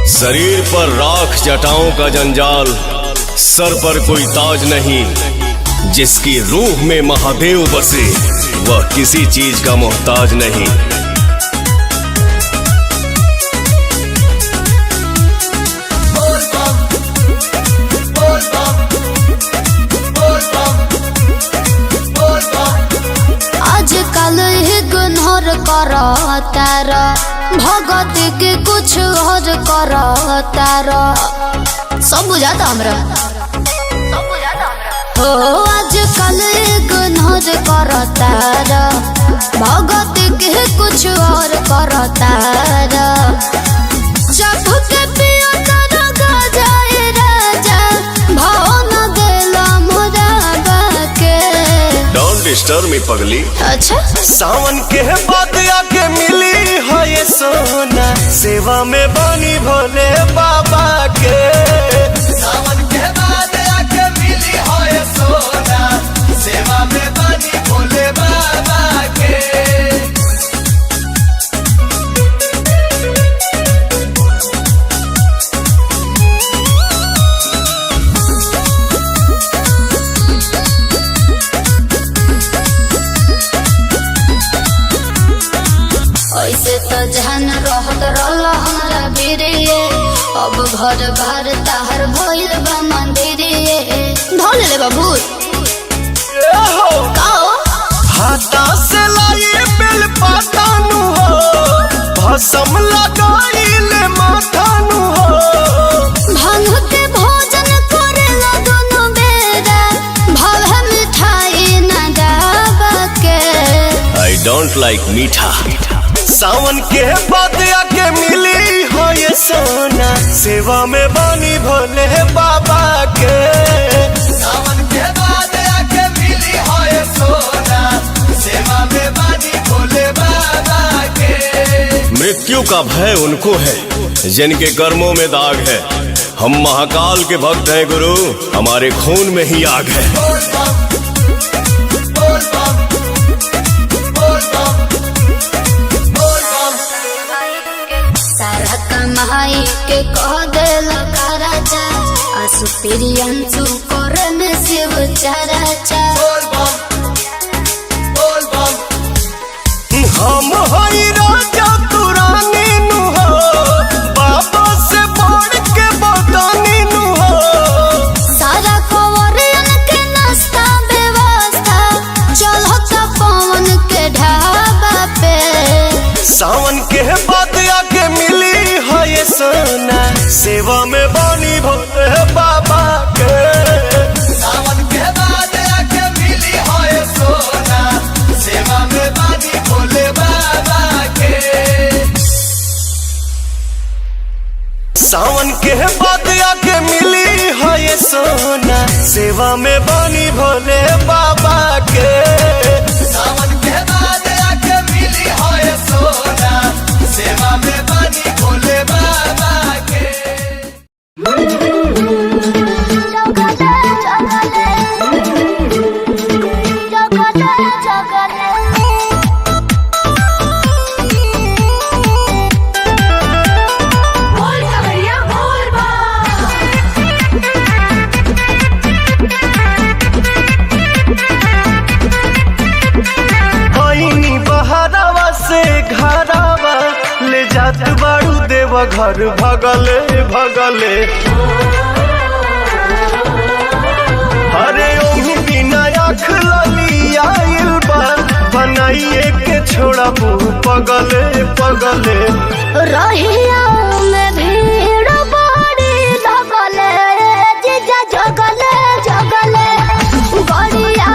शरीर पर राख जटाओं का जंजाल, सर पर कोई ताज नहीं। जिसकी रूह में महादेव बसे वह किसी चीज का मोहताज नहीं। आजकल इग्नोर करो तारा, भगत के कुछ और करो तारा। सब बुझाता हमरा हो। आजकल इग्नोर करो तारा, भगत के कुछ और करो तारा। जब के पिया तारा गजाए राजा, भाव न देला मोरा बाके। डोंट डिस्टर्ब मी पगली। अच्छा सावन के बाद आके मिली है ये सोना, सेवा में बनी भोले बाबा के। सावन के बाद आके मिली है ये सोना, सेवा में बनी भोले बाबा के। ऐसे तो जहन रहत रहल हमरा बिरिये, अब घर बार ताहर भइल बा मंदिरिये। ढोल ले बाबू काओ हाथा से लाई बेल पाता नु हो, भसम लगाइले माथा नु हो। भांग के भोजन करेला दोनों बेरा, भाव मिठाई न गावा के। आई डोंट लाइक मीठा। सावन के बाद आके मिली हो ये सोना, सेवा में बनी भोले बाबा के। सावन के बाद आके मिली हो ये सोना, सेवा में बनी भोले बाबा के। मृत्यु का भय उनको है जिनके कर्मों में दाग है। हम महाकाल के भक्त हैं गुरु, हमारे खून में ही आग है। सारा कमाई के कह देला राजा, आसु प्रियंसु करे में शिव चराचा। हम हई राजा तू रानी नु हो, बाबा से बढ़ के बदानी नु हो। सारा कवरियन के नाश्ता व्यवस्था चलता पवन के ढाबा पे। सावन के बाद आके मिली है ये सोना, सेवा में बनी भोले बाबा के। सावन के बाद आके मिली है ये सोना, सेवा में बनी भोले बाबा के। सावन के बाद आके मिली है ये सोना, सेवा में बनी भोले बाबा के। सावन के बाद आके मिली है ये सोना, सेवा में बनी भोले बाबा के। आईनी बहरावा से घरावा, ले जात बाड़ू देव घर भगले भगले। अरे ओही बिना आँख लली आइल बा, बनाइए के छोड़ा मुँह पगले पगले। रहिया में भीड़ बड़ी लगले, जीजा जगले जगले गड़िया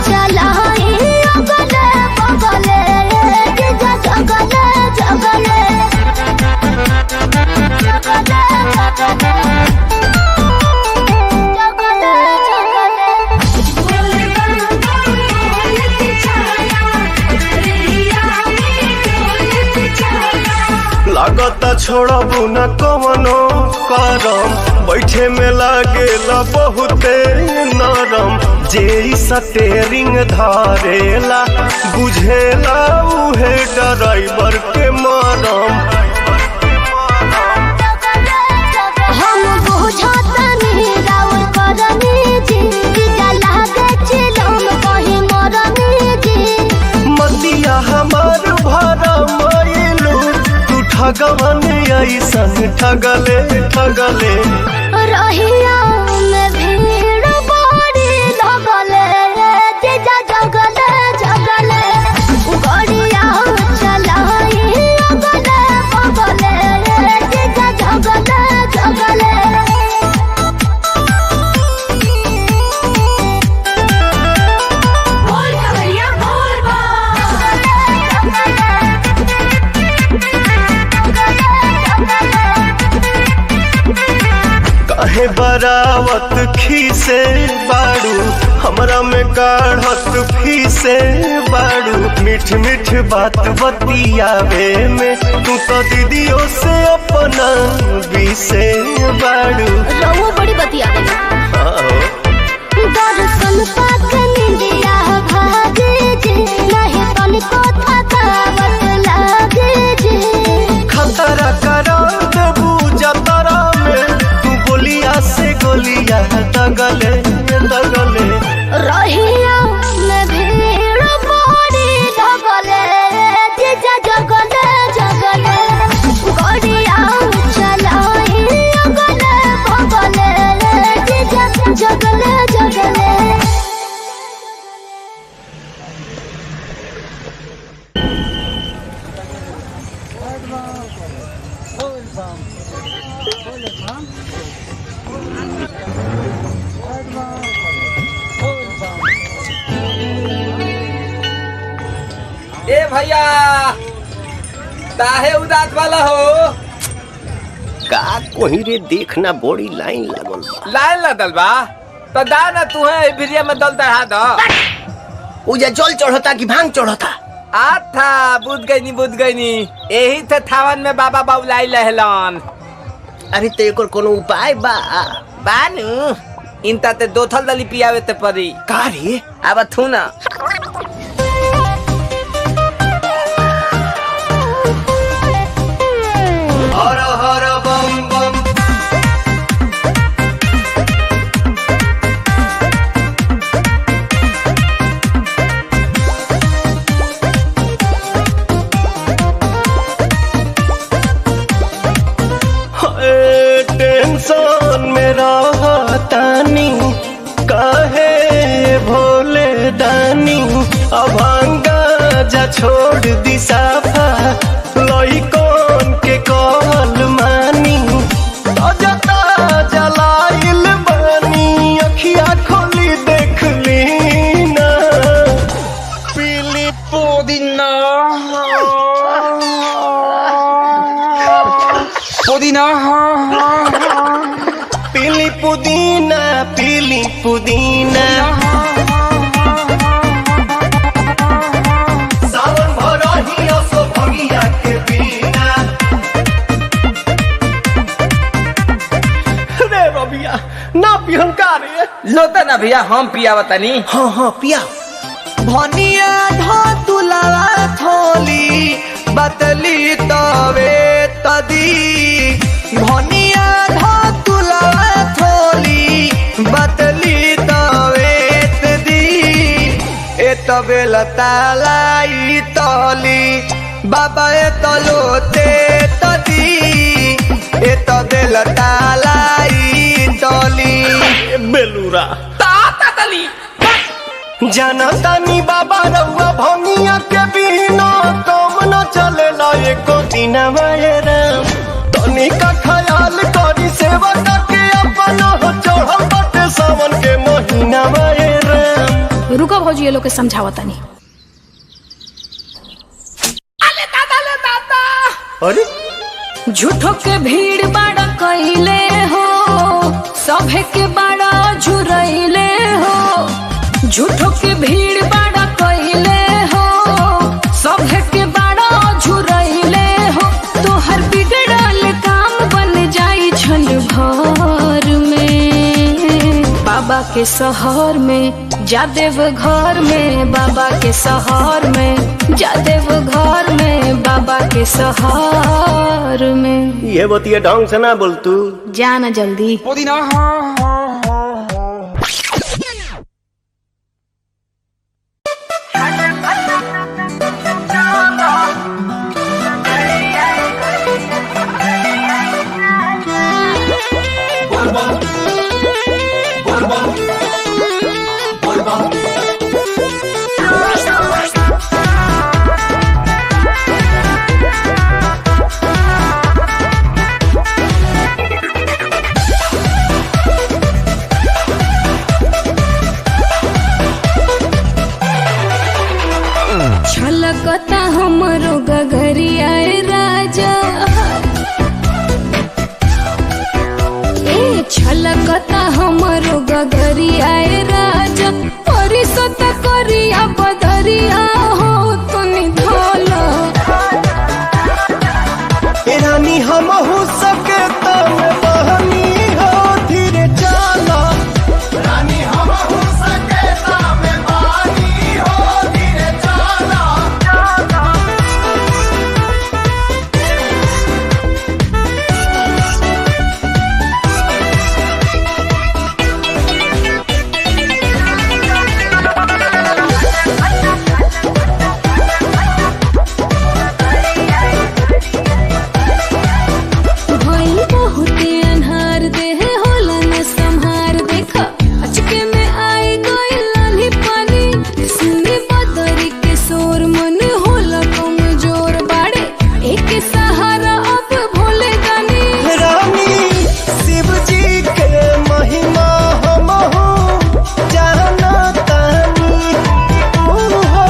चलाई अगले बगले। जीजा जगले जगले लागता छोड़बू न कवनो करम, बैठे में लागेला बहुते नरम। जे स्टेरिंग धारेला बुझेला उहे ड्राइवर के मरम। भगवान ऐसन ठगले ठगले। रहिया में भीड़ बड़ी लगले जीजा जगले जगले गड़िया चलाई अगले बगले जीजा जगले जगले। काहे बरावत खीसे बाड़ू हमरा में काढ़त फीसे बाड़ू। मीठ मीठ बात बतियावे में तू तो दीदियों से अपना बीसे बाड़ू। रहुआ बड़ी बतियावे दर्शन पाक निंदिया भागे जे नहीं तनिको थकावट लागे जे। खतरा करा देबू जतरा में तू गोलिया से गोलिया दगले दगले। रहिया में भीड़ बड़ी लगले जीजा जगले जगले गड़िया चलाई अगले बगले जीजा जगले जगले। ए भैया काहे उदास वाला हो? का कोही रे देखना बड़ी लाइन लागल बा। लाइन लगल बा तो दा ना तू है भिरिया में दल चढ़ा दो। उजा जल चढ़ता कि भांग चढ़ता? आथा बुझ गई नी यही थे थावन में बाबा बाबुलाई लहलन। अरे तो एकर कोनो उपाय बा? बानू इनता ते दो थल दली पियावे ते परी। का रे? अब थू ना हर हर बम बम। टेंशन में रहतानी काहे भोले दानी। अभांगा जा छोड़ दी साफा लइकन के कहल मानी। ताजा ताजा लाइल बानी अखिया खोली देख ली ना। पीली पुदीना पुदीना पीली पुदीना पीली पुदीना। सावन भरही असो भगिया के बिना। रे रबिया ना पिहन का रे? लोता ना भैया हम पिया बतानी। हाँ हाँ पिया। भनिया धो तुलावा थोली बतली तवे तदी। भनिया धो तुलावा थोली बतली तवे तदी। ए तबे लतालाई तली बाबा ए तलोते तदी। ए तबे लतालाई तली बेलूरा ताता तली जनतानी बाबा रउआ भनिया के बिना काम न चलेला एको दिन राम। तनी का ख्याल करी सेवा के अपना हो चढ़ल बाटे सावन के महीना राम। रुको भौजी ये लोग के समझावतानी। ले दादा अरे झूठो के भीड़ बड़ा कइले हो सभे के बड़ा झुरइले हो। झूठो के भीड़ बड़ा कइले हो सभे के बड़ा झुरइले हो। तोहर बिगड़ल काम बन जाई छल भर में। बाबा के शहर में जादेव घर में। बाबा के शहर में जादेव घर में। बाबा के शहर में। ये बतिया ढंग से ना बोल तू। जाना जल्दी। पुदीना डोलता हमरो गगरिया ए राजा परिसत करिया बदरिया हो तनी धोला रानी हम हो सके तम बहनी हो धीरे चला रानी हम हो सके तम बहनी हो धीरे चला भइल बहुते अन्हार देह होला न संहार देखा अचके में आई गइल लाली पानी सुनी बदरी के शोर मन होला कमजोर बाड़े एक सहारा अब भोले गानी रानी शिव जी के महिमा हम हो जाना तानी तू हो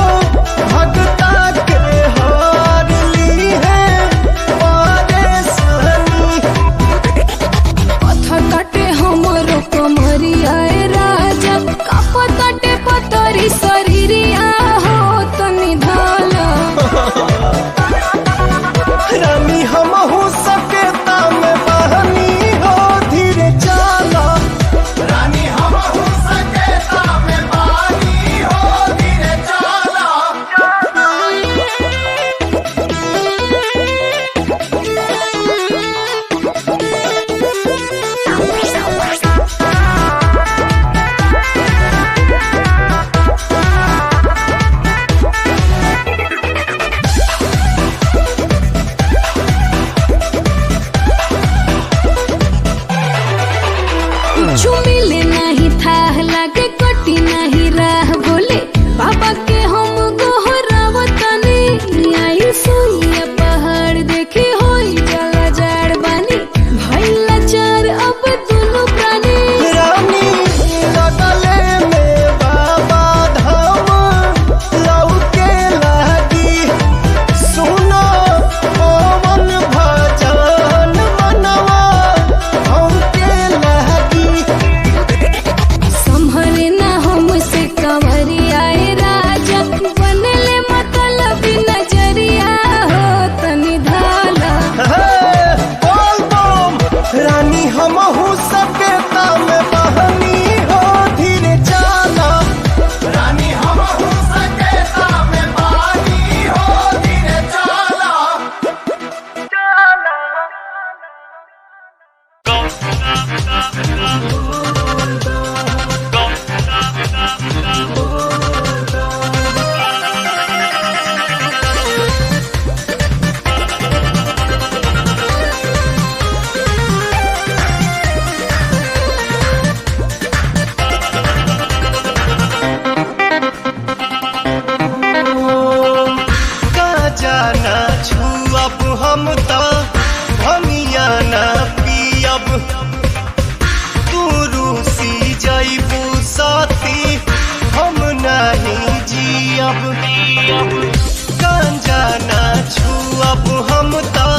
भगता के हार ली है परेशानी पत्थर काटे हमरो कमरिया ए राजा कापताटे पतरी शरीरिया हो तनी धाला रानी हम हो सके तम बहनी हो धीरे चला रानी हम हो सके तम बहनी हो धीरे चला कुछ मिले नहीं था लागे कटी नहीं राह बोले बाबा के हम गोहरावतनी आई सुइया पहाड़ देखे होई जला जाड़ बानी भइला चार अब दोनों प्राणी रानी लगले में बाबा धाम लौके लागी सुनो पवन भजन मनवा हमके लागी संभरे ना हमसे कंवरिया ए राजा बनले मतलब नजरिया हो तनी धाला बोल बम रानी हम हो सके तम बहनी हो धीरे चला रानी हम हो सके तम बहनी हो धीरे चला का जाना छुअब हम तो भमिया ना पियब तू रूसी जइबू साथी हम नहीं जियब गांजा ना छुअब हम तो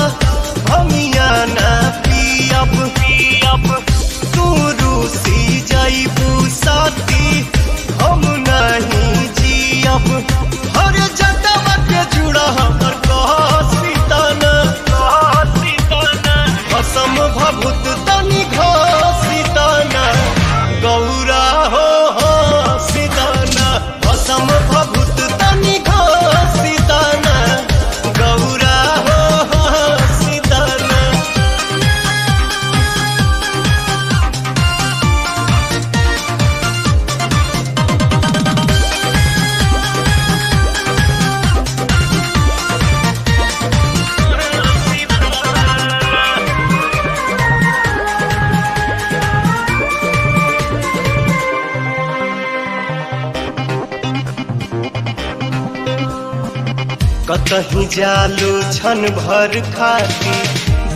भमिया ना पियब तू रूसी जइबू साथी हम नहीं जियब हर जगह के जुड़ा हमर कहसीताना कसम भभूत तनी घसीताना गौरा हो सीताना कसम भभूत तनी घसीताना गौरा हो सीताना कतही जालू छन भर खाती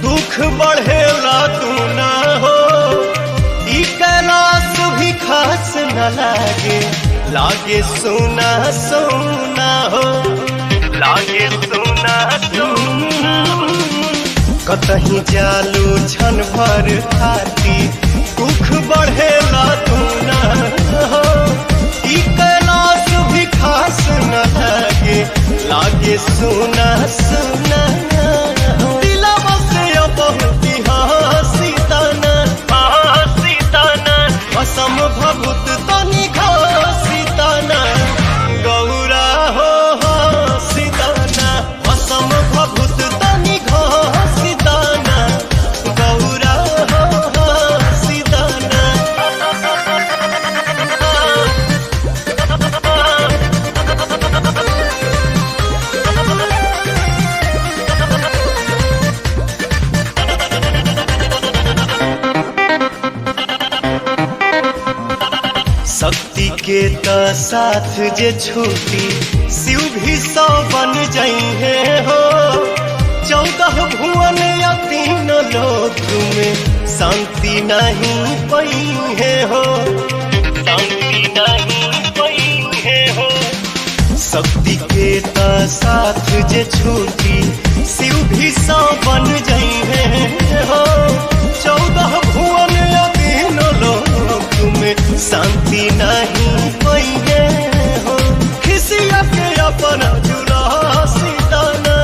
दुख बढ़ेला तू ना हो ई कैलाश भी खास न लागे सोना सोना हो लागे सोना सोना कतही जालू छन भर खाती दुख बढ़ के तो साथ जे छूटी शिव भी 100 बन जाइए हो। 14 भुवन या 3 लोक में शांति नहीं पाइए हो, शांति नहीं पाइए हो। शक्ति के तो साथ जे छूटी शिव भी 100 बन जाइए हो। 14 भुवन या 3 लोक में शांति नहीं पाइए हो। खिसिया के अपना जुला सीताना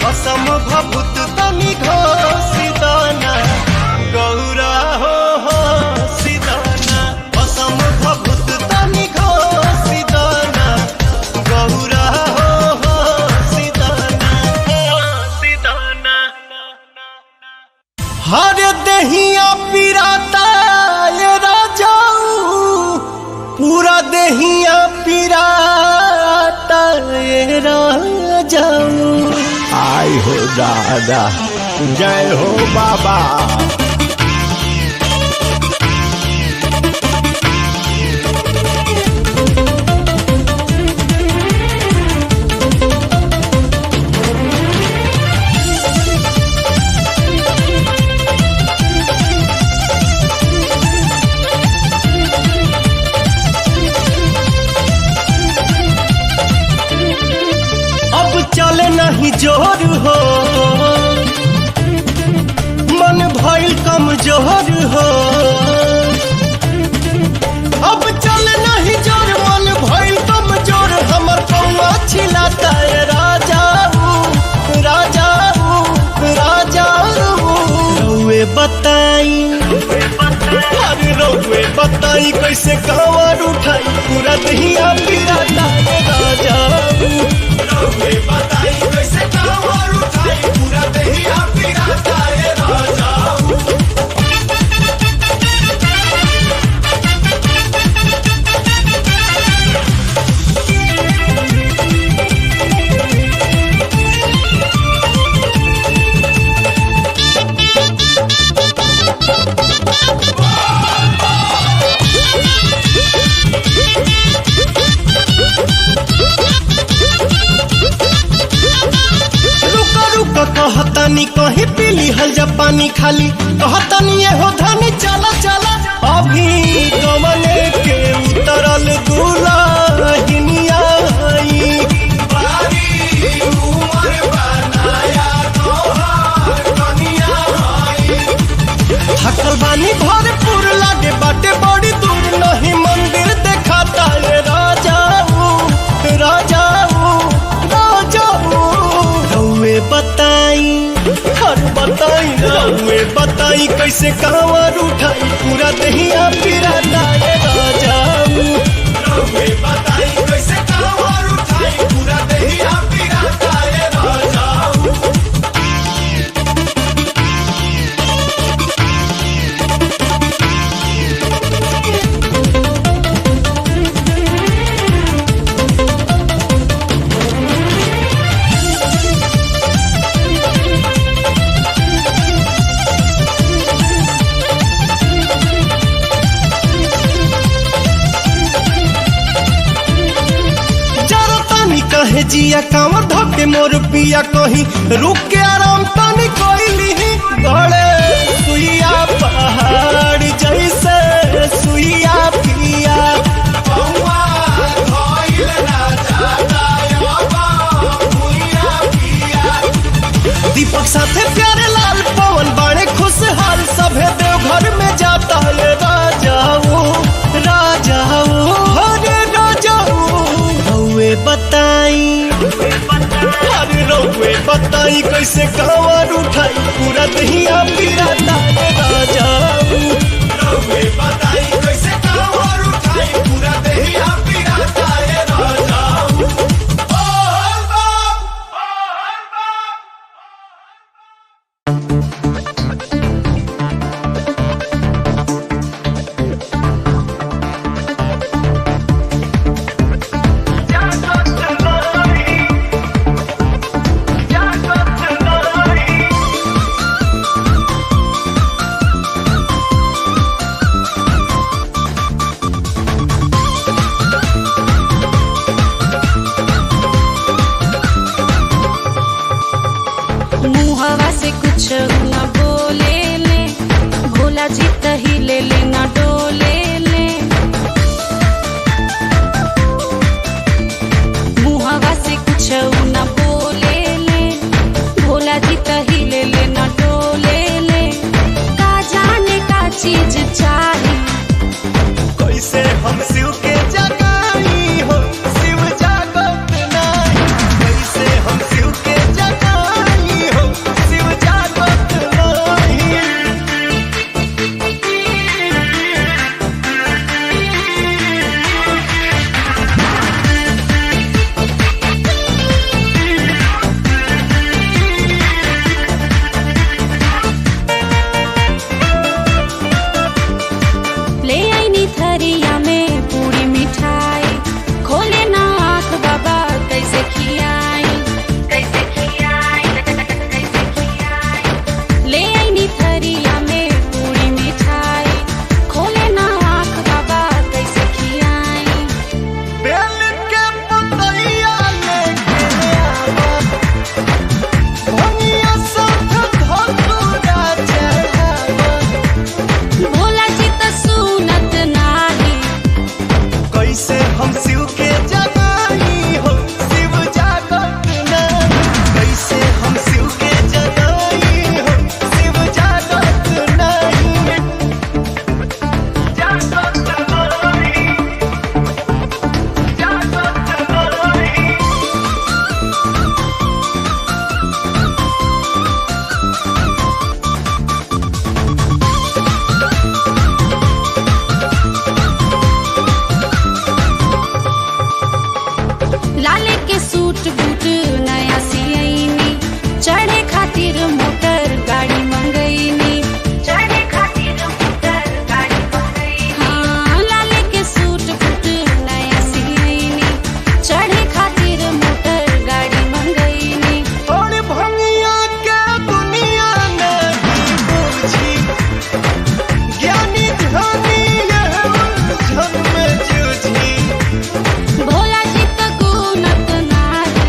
असम भभूत तनि घोषिताना गौरा हो सीताना। असम भभूत तनि घोषिताना गौरा हो सीताना। हर दहिया पिराता ये राजाऊ, पूरा दहिया पिराता ये राजाऊ। आई हो दादा, जय हो बाबा। चले नहीं जोर हो, मन भइल कमजोर हो। अब चले नहीं जोर, मन भइल कमजोर। हमर पौआ छिलाता है राजाऊ, राजाऊ, राजाऊ। रउए बताई, अरे रउए बताई कैसे कांवर उठाई, पूरा दहिया पिराता है राजाऊ। बताई कैसे कांवर उठाई, पूरा दहिया पिराता है राजाऊ। कहतानी कहीं पीली हल जा पानी खाली, कहतानी ये हो धनी चला चला। अभी कमले के उतरल दुल्हनिया आई, बारी उमर बनाया तोहार कनिया आई। थकल बानी भरपूर लागे बाटे बड़ी दूर, नहीं मंदिर देखाता है राजाऊ, राजाऊ, राजाऊ। रउए बताई, हर बताई, रउए बताई कैसे कांवर उठाई, पूरा दहिया पिराता है राजाऊ। रउए बताई कैसे कांवर उठाई, पूरा दहिया पिराता है राजाऊ। कहे जिया कांवर धोके मोर पिया, कहीं रुक के आराम पानी कोइली। गड़े सुइया पहाड़ जैसे सुइया पिया, दीपक साथे प्यारे लाल पवन बड़े खुशहाल। सभे देवघर में जाता है राजाऊ, राजाऊ, हरे राजाऊ। रउए बताई, अरे रउए बताई कैसे कांवर उठाई, पूरा दहिया पिराता है राजाऊ। रउए बताई कैसे कांवर उठाई, पूरा दहिया पिराता है राजाऊ। भोला जी तही ले लेना डोले ले मुहावा से कुछ न बोले ले भोला जी तही ले लेना डोले ले का जाने का चीज चाही कैसे हम शिव के जगाई हो शिव जागत नहीं कैसे हम शिव के जगाई हो शिव जागत नहीं ले आईनी थरिया में पूरी मिठाई खोले ना आँख बाबा कैसे खियाई कैसे खियाई कैसे खियाई ले आईनी थरिया में पूरी मिठाई खोले ना आँख बाबा कैसे खियाई बेल के पतैया लेके आवा भंगिया साथ धतूरा चढ़ावा भोला जी तो सुनत नाही कैसे हम शिव के जगाई हो शिव जागत नहीं कैसे हम शिव के जगाई हो शिव जागत नहीं जागत नहीं जागत नहीं लाले के सूट बूट नया सियनी चढ़े खातिर मोटर गाड़ी मंगईनी चढ़े खातिर मोटर गाड़ी मंगईनी हाँ लाले के सूट बूट नया सियनी चढ़े खातिर मोटर गाड़ी मंगईनी और भंगिया के दुनिया नहीं बुझी ज्ञानी ध्यानी यह उलझन में जूझी भोला जी तो गुनत नाही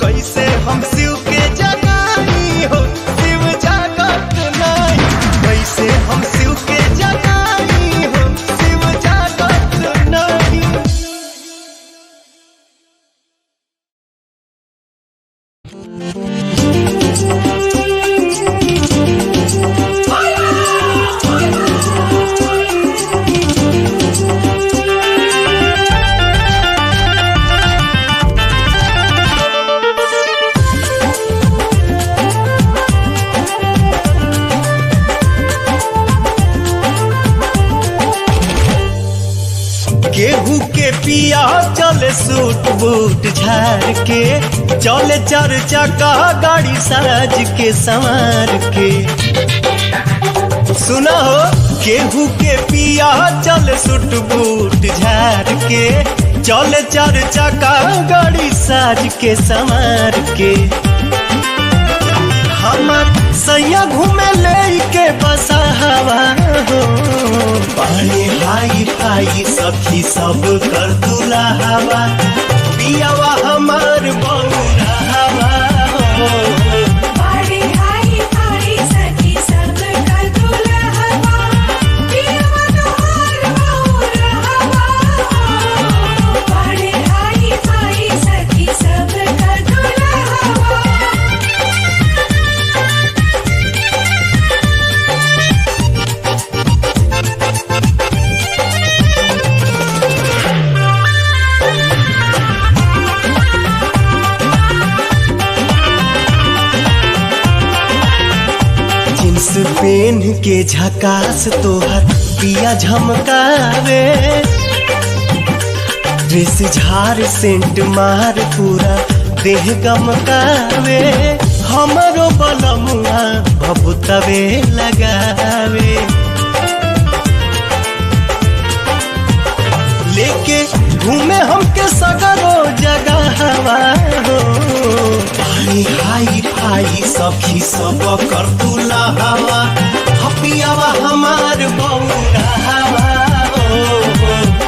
कैसे हम शिव के जगाई हो शिव जागत नहीं कैसे हम शिव के जगाई हो शिव जागत नहीं गेहूं के पिया चले सूट बूट झाड़ के चले चार चक्का गाड़ी साज के संवार के सुना हो गेहूं के पिया चले सूट बूट झाड़ के चले चार चक्का गाड़ी साज के संवार के हमर सैया घूमे लेके बसा हवा हो पानी हाई फाई सखी सब कर दूल्हा हवा पियावा हमार बौरा हवा हो पाड़ी हाई पाड़ी सखी सब कर दूल्हा हवा पियवा तोहार बौरा हवा पाड़ी हाई पाड़ी सखी सब कर दूल्हा हवा जींस पेन के झकास तोहर पिया झमकावे ड्रेस झार सेंट मार पूरा देह गमकावे हमरो बलमुआ भभुतवे लगावे लेके घूमे हमके सगरो जगह हवा हो पानी हाई फाई सखी सब कर दूल्हा हवा हपियावा हमार बौरा हवा हो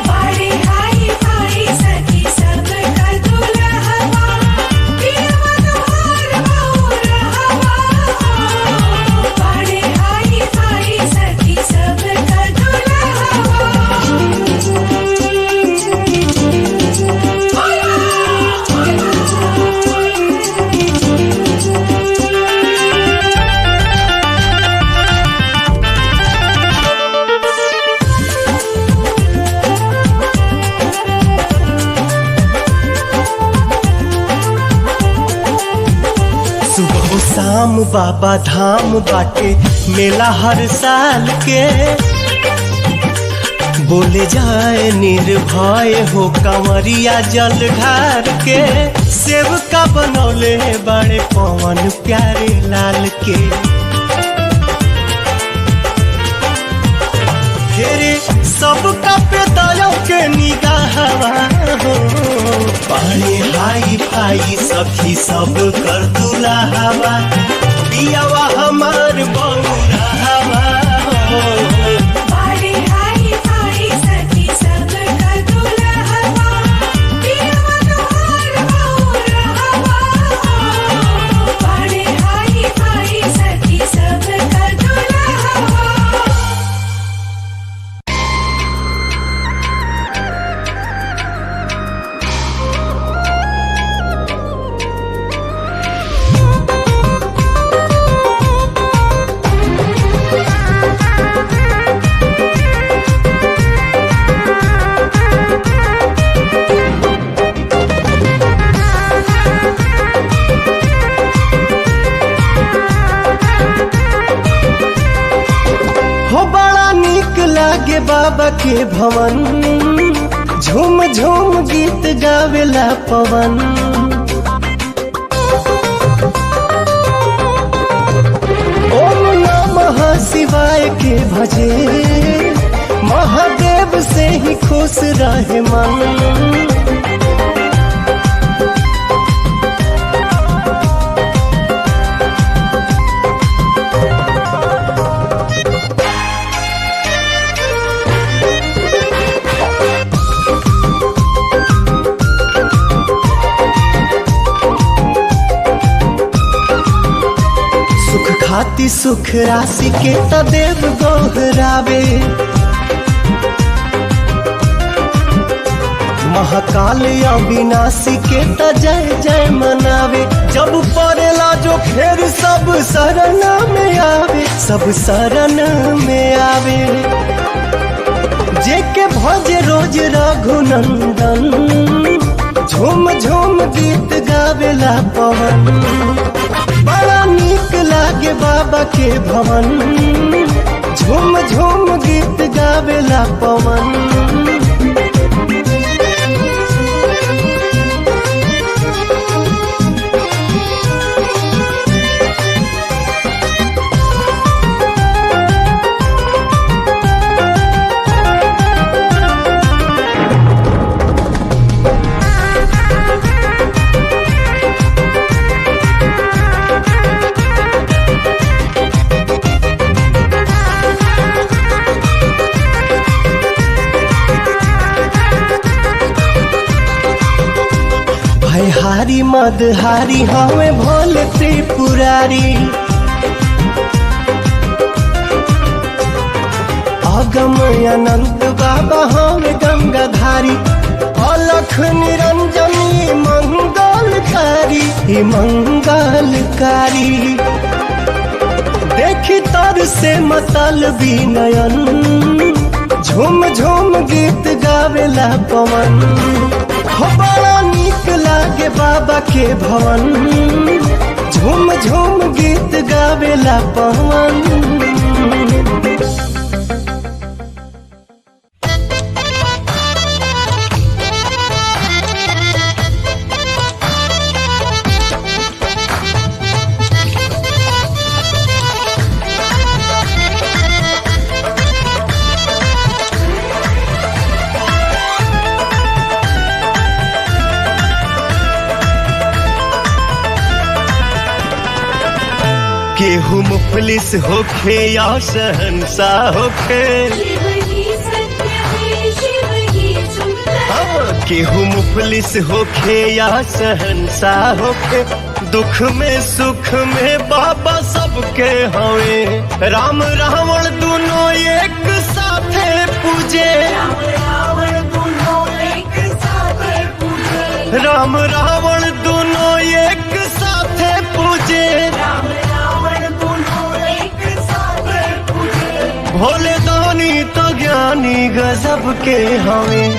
पाड़ी हाई पाड़ी सखी सब कर दूल्हा हवा पियवा तोहार बौरा हवा पाड़ी हाई पाड़ी बाबा धाम बाटे मेला हर साल के, बोले जाए निर्भय हो कंवरिया जल ढार के, सेवका बनौले बड़े पवन प्यारे लाल के। फेरे सबका पे दया के निगाहवा हो, पानी हाई फाई सखी सब कर दुलावा, पियावा हमार बउरावा हो। बाबा के भवन झूम झूम गीत गावेला पवन, ओम नमः शिवाय के भजे, महादेव से ही खुश रहे मन। खाती सुख राशि के तदेव गोहरावे, महाकाल अविनाशी के त जय जय मनावे। जब पड़ेला जो फिर सब शरण में आवे, सब शरण में आवे। जेके भजे रोज रघुनंदन, झूम झूम गीत गावेला पवन। बड़ा नीक लागे बाबा के भवन, झूम झूम गीत गावेला पवन। हारी मदहारी हमें भोले त्रिपुरारी, अगम अनंत बाबा हमें गंगाधारी। अलख निरंजनी मंगलकारी, मंगलकारी। देखी तर से मतलबी नयन, झूम झूम गीत गावेला पवन। बड़ा नीक लागे बाबा के भवन, झूम झूम गीत गावेला पवन। केहू मुफलिस होखे या शहंशाह होखे, केहू मुफलिस होखे या शहंशाह होखे। दुख में सुख में बाबा सबके हवे, राम रावण दोनों एक साथे पूजे। राम रावण दोनों एक साथे पूजे। भोले दानी तो ज्ञानी गजब के हमें।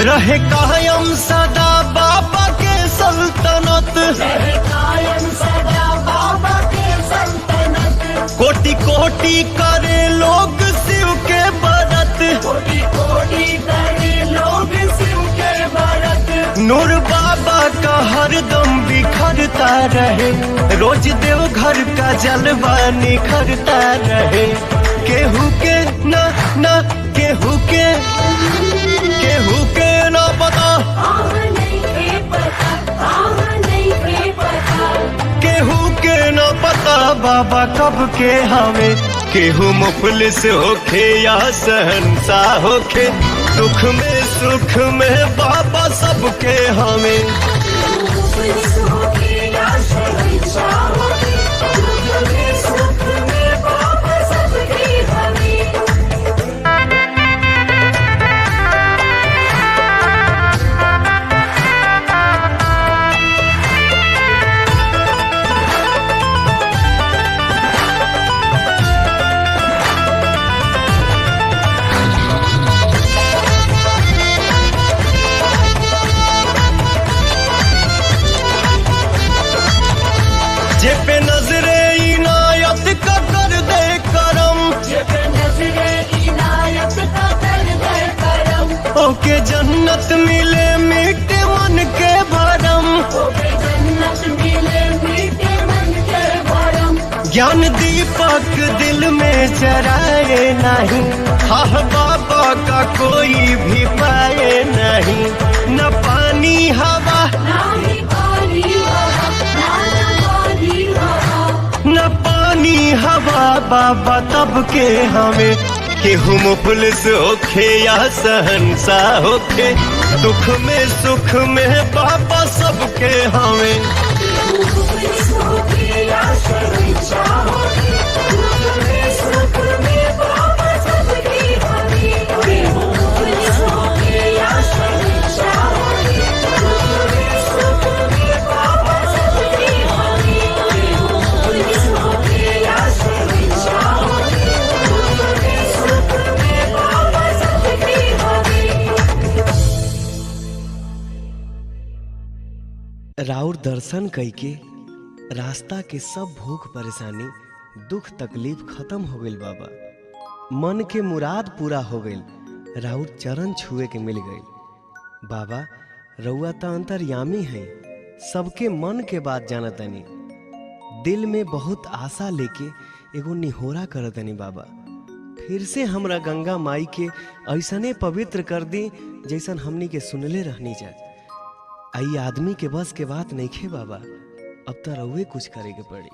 रहे कायम सदा बाबा के सल्तनत, कोटि कोटि करे लोग शिव के व्रत, नूर बाबा का हरदम बिखरता रहे, रोज देव घर का जलवा निखरता रहे। केहू के ना ना केहू के ना पता, केहू के ना पता बाबा कब के हमें। केहू मुफलिस होखे या शहंशाह होखे, दुख में सुख में बाबा सबके हमें। जे पे नजरे इनायत का कर दे करम, ओके जन्नत मिले मीठे मन के भरम। ज्ञान दीपक दिल में जराए नहीं, हाँ बाबा का कोई भी पाए नहीं। न पानी हवा न पानी हवा बाबा तब के हमें। केहू मुफलिस होखे या शहंशाह होखे, दुख में सुख में बाबा सबके हमें। राउर दर्शन कइके रास्ता के सब भूख परेशानी दुख तकलीफ खत्म हो गइल बाबा। मन के मुराद पूरा हो गइल, राउर चरण छुए के मिल गइल। बाबा रउआ त अंतर्यामी हैं, सबके मन के बात जानतनी। दिल में बहुत आशा लेके एगो निहोरा करतनी बाबा, फिर से हमरा गंगा माई के ऐसने पवित्र कर दी जैसन हमनी के सुनले रहनी जा। आई आदमी के बस के बात नहीं खे बाबा, अब तो रउए कुछ करे के पड़ी।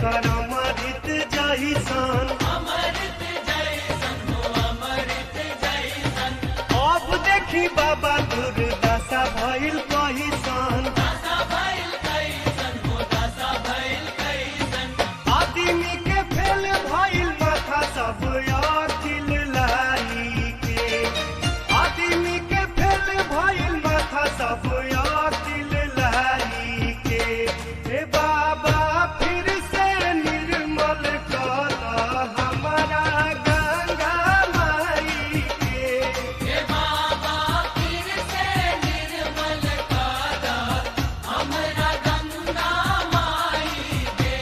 कर अमृत जैसन अब देखी बाबा दुर्दशा भइल कहिसन आदमी के फेल भइल माथा सब अखिल लाई के आदमी के फेल भइल माथा सब अखिल लाई के हे बाबा फिर से निर्मल कर हमारा गंगा माई के हे बाबा फिर से निर्मल कर हमारा गंगा माई के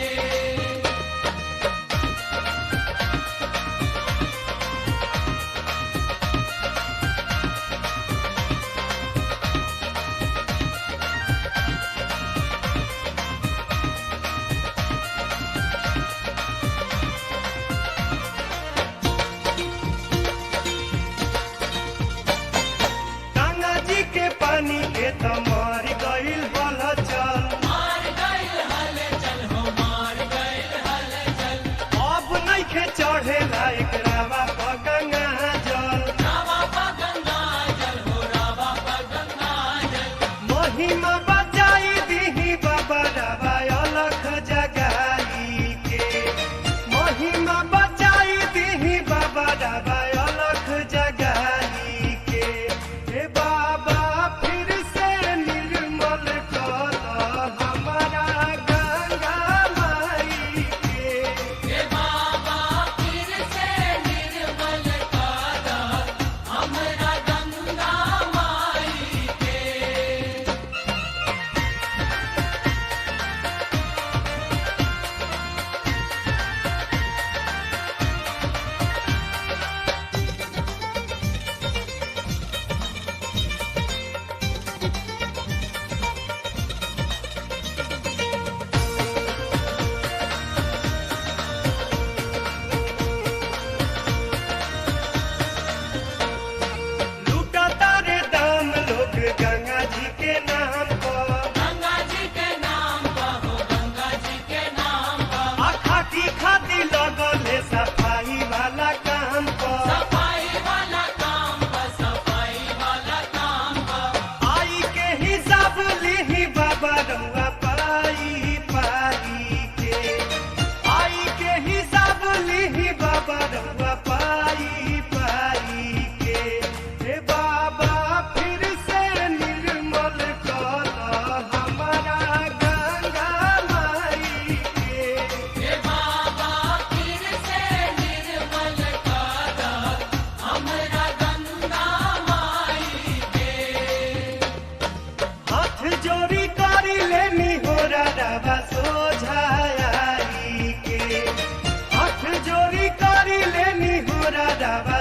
गंगा जी के पानी के त मर गइल हलचल अब नइखे चढ़े लायक रावा प गंगा जल महिमा बचाई दीही बाबा रावा अलख जगाई के महिमा बचाई दीही बाबा रावा अलख जगाई के हे बाबा फिर से निर्मल कर हमारा गंगा माई के हे बाबा फिर से निर्मल कर हमारा गंगा माई के लूटा तारे दाम लोग गंगा जी के नाम पर आखा की खाती लगले सफाई वाला काम पर आई के हिसाब लीही बाबा रउआ पाई पाई के आई के हिसाब लीही बाबा रउआ पाई पाई के हे बाबा फिर से निर्मल कर हमारा गंगा माई के हे बाबा फिर से निर्मल कर हमारा गंगा माई के हाथ जोड़ी करी लेनी हो रावा सोझाई के हाथ जोड़ी करी लेनी हो रावा